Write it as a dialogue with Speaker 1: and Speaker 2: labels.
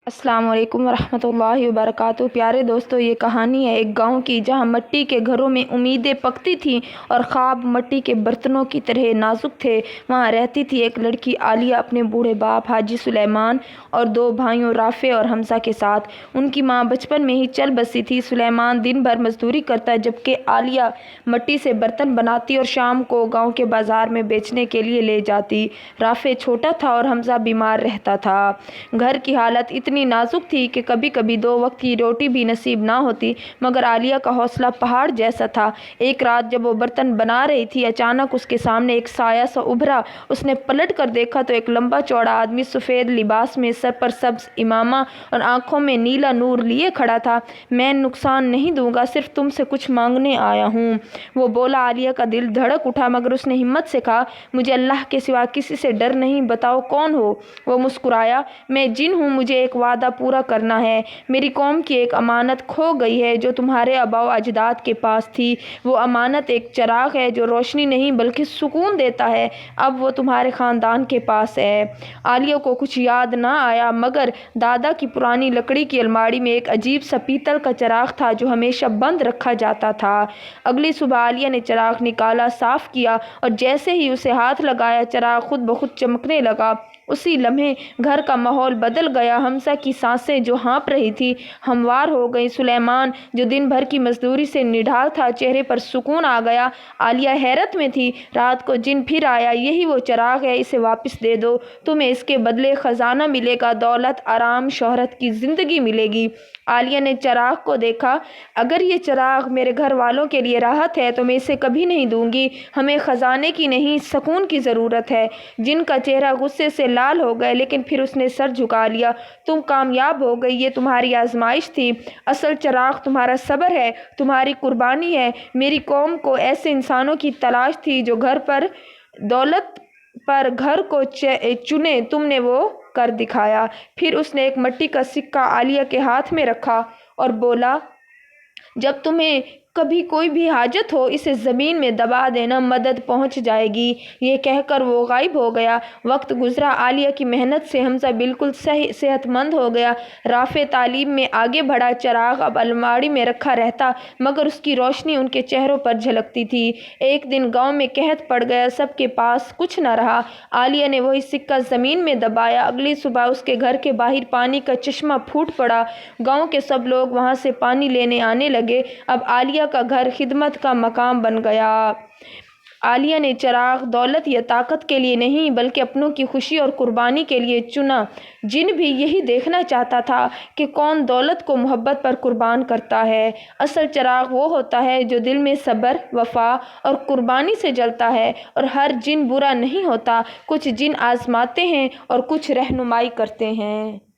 Speaker 1: السلام علیکم ورحمۃ اللہ وبرکاتہ۔ پیارے دوستو، یہ کہانی ہے ایک گاؤں کی جہاں مٹی کے گھروں میں امیدیں پکتی تھیں اور خواب مٹی کے برتنوں کی طرح نازک تھے۔ وہاں رہتی تھی ایک لڑکی عالیہ اپنے بوڑھے باپ حاجی سلیمان اور دو بھائیوں رافع اور حمزہ کے ساتھ۔ ان کی ماں بچپن میں ہی چل بسی تھی۔ سلیمان دن بھر مزدوری کرتا جبکہ عالیہ مٹی سے برتن بناتی اور شام کو گاؤں کے بازار میں بیچنے کے لیے لے جاتی۔ رافع چھوٹا تھا اور حمزہ بیمار رہتا تھا۔ گھر کی حالت اتنی نازک تھی کہ کبھی کبھی 2 وقت کی روٹی بھی نصیب نہ ہوتی، مگر عالیہ کا حوصلہ پہاڑ جیسا تھا۔ ایک رات جب وہ برتن بنا رہی تھی، اچانک اس کے سامنے ایک سایہ سا ابھرا۔ اس نے پلٹ کر دیکھا تو ایک لمبا چوڑا آدمی سفید لباس میں، سر پر سبز عمامہ اور آنکھوں میں نیلا نور لیے کھڑا تھا۔ میں نقصان نہیں دوں گا، صرف تم سے کچھ مانگنے آیا ہوں، وہ بولا۔ عالیہ کا دل دھڑک اٹھا، مگر اس نے ہمت سے کہا، مجھے اللہ کے سوا کسی سے ڈر نہیں، بتاؤ کون ہو؟ وہ مسکرایا، میں جن ہوں، مجھے ایک وعدہ پورا کرنا ہے۔ میری قوم کی ایک امانت کھو گئی ہے جو تمہارے آباء و اجداد کے پاس تھی۔ وہ امانت ایک چراغ ہے جو روشنی نہیں بلکہ سکون دیتا ہے۔ اب وہ تمہارے خاندان کے پاس ہے۔ عالیہ کو کچھ یاد نہ آیا، مگر دادا کی پرانی لکڑی کی الماری میں ایک عجیب سا پیتل کا چراغ تھا جو ہمیشہ بند رکھا جاتا تھا۔ اگلی صبح عالیہ نے چراغ نکالا، صاف کیا اور جیسے ہی اسے ہاتھ لگایا، چراغ خود بخود چمکنے لگا۔ اسی لمحے گھر کا ماحول بدل گیا۔ حمزہ کی سانسیں جو ہانپ رہی تھی ہموار ہو گئیں۔ سلیمان جو دن بھر کی مزدوری سے نڈھال تھا، چہرے پر سکون آ گیا۔ عالیہ حیرت میں تھی۔ رات کو جن پھر آیا، یہی وہ چراغ ہے، اسے واپس دے دو، تمہیں اس کے بدلے خزانہ ملے گا، دولت، آرام، شہرت کی زندگی ملے گی۔ عالیہ نے چراغ کو دیکھا، اگر یہ چراغ میرے گھر والوں کے لیے راحت ہے تو میں اسے کبھی نہیں دوں گی۔ ہمیں خزانے کی نہیں، سکون کی ضرورت ہے۔ جن کا چہرہ غصے سے لال ہو گیا، لیکن پھر اس نے سر جھکا لیا۔ تم کامیاب ہو گئی، یہ تمہاری آزمائش تھی۔ اصل چراغ تمہارا صبر ہے، تمہاری قربانی ہے۔ میری قوم کو ایسے انسانوں کی تلاش تھی جو گھر پر دولت پر گھر کو چنے، تم نے وہ کر دکھایا۔ پھر اس نے ایک مٹی کا سکہ عالیہ کے ہاتھ میں رکھا اور بولا، جب تمہیں کبھی کوئی بھی حاجت ہو، اسے زمین میں دبا دینا، مدد پہنچ جائے گی۔ یہ کہہ کر وہ غائب ہو گیا۔ وقت گزرا، عالیہ کی محنت سے حمزہ بالکل صحت مند ہو گیا۔ رافع تعلیم میں آگے بڑھا۔ چراغ اب الماری میں رکھا رہتا، مگر اس کی روشنی ان کے چہروں پر جھلکتی تھی۔ ایک دن گاؤں میں قحط پڑ گیا، سب کے پاس کچھ نہ رہا۔ عالیہ نے وہی سکہ زمین میں دبایا۔ اگلی صبح اس کے گھر کے باہر پانی کا چشمہ پھوٹ پڑا۔ گاؤں کے سب لوگ وہاں سے پانی لینے آنے لگے۔ اب عالیہ کا گھر خدمت کا مقام بن گیا۔ عالیہ نے چراغ دولت یا طاقت کے لیے نہیں بلکہ اپنوں کی خوشی اور قربانی کے لیے چنا۔ جن بھی یہی دیکھنا چاہتا تھا کہ کون دولت کو محبت پر قربان کرتا ہے۔ اصل چراغ وہ ہوتا ہے جو دل میں صبر، وفا اور قربانی سے جلتا ہے۔ اور ہر جن برا نہیں ہوتا، کچھ جن آزماتے ہیں اور کچھ رہنمائی کرتے ہیں۔